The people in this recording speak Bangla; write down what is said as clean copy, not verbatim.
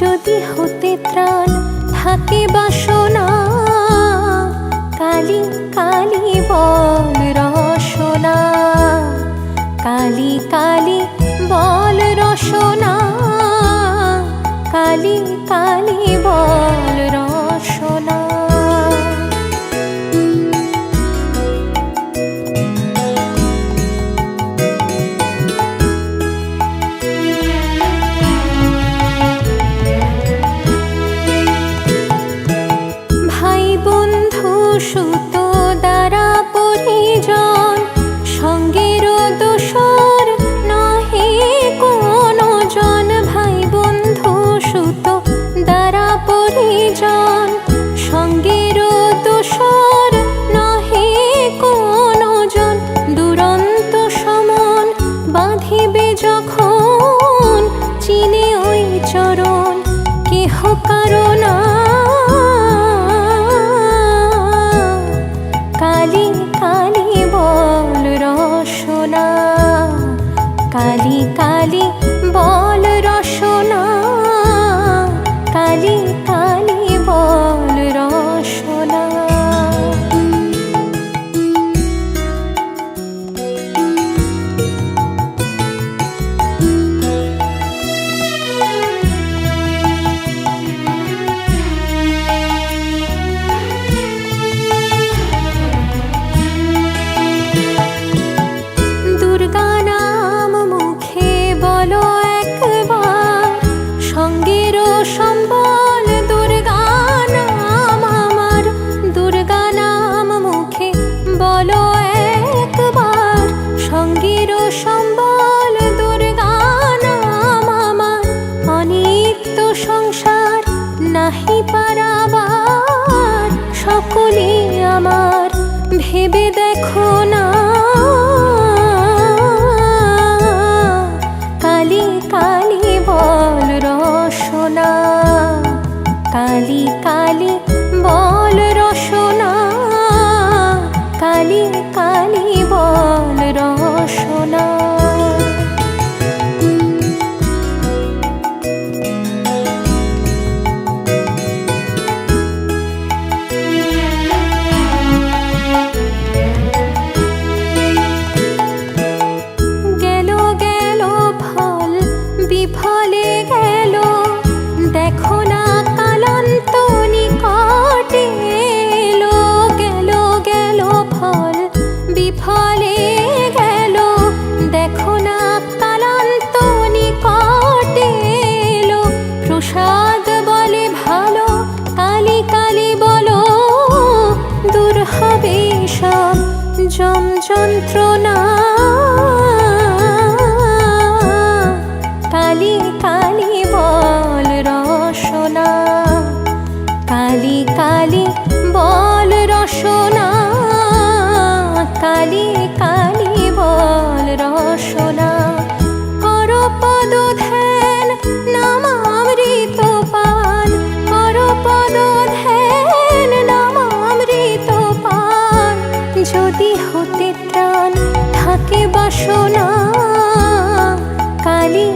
যদি হতে ত্রাণ থাকে বাসনা, কালী কালী বল রসনা, কালী কালী বল রসনা, কালী কালী বল রসনা। সুত দ্বারা পরিজন, সঙ্গের দোসর নহে কোনো জন। ভাই বন্ধু সুত দ্বারা পরিজন, সঙ্গের দোসর নহে কোনো জন। দুরন্ত সমন বাঁধিবে যখন, চিনে ওই চরণ কেহ কারণা। কালী কালী বল রসনা, কালী কালী বল রসনা, কালী কালী বল রসনা। সম্বল দুর্গা নাম আমার, দুর্গা নাম মুখে বলো একবার। সঙ্গীর সম্বল দুর্গা নাম আমার, অনিত্য সংসার নাহি পারাবার। সকলে আমার ভেবে দেখো না, কালী কালী বল রসনা, কালী কালী বল রসনা, কালী কালী বল রসনা। গেল গেল ফল বিফলে গেল, দেখো না কালান্ত নিকটে এলো। গেল গেল ফল বিফলে গেল, দেখো না কালান্ত নিকটে এলো। প্রসাদ বলে ভালো, কালী কালী বলো, দূর হবে সব যম যন্ত্রণা। কালী কালী বল রসনা, কালী কালী বল রসনা, কালী কালী বল রসনা। কর পদ ধ্যান নামামৃত পান, কর পদ ধ্যান নামামৃত পান। যদি হতে ত্রাণ থাকে বাসনা, কালী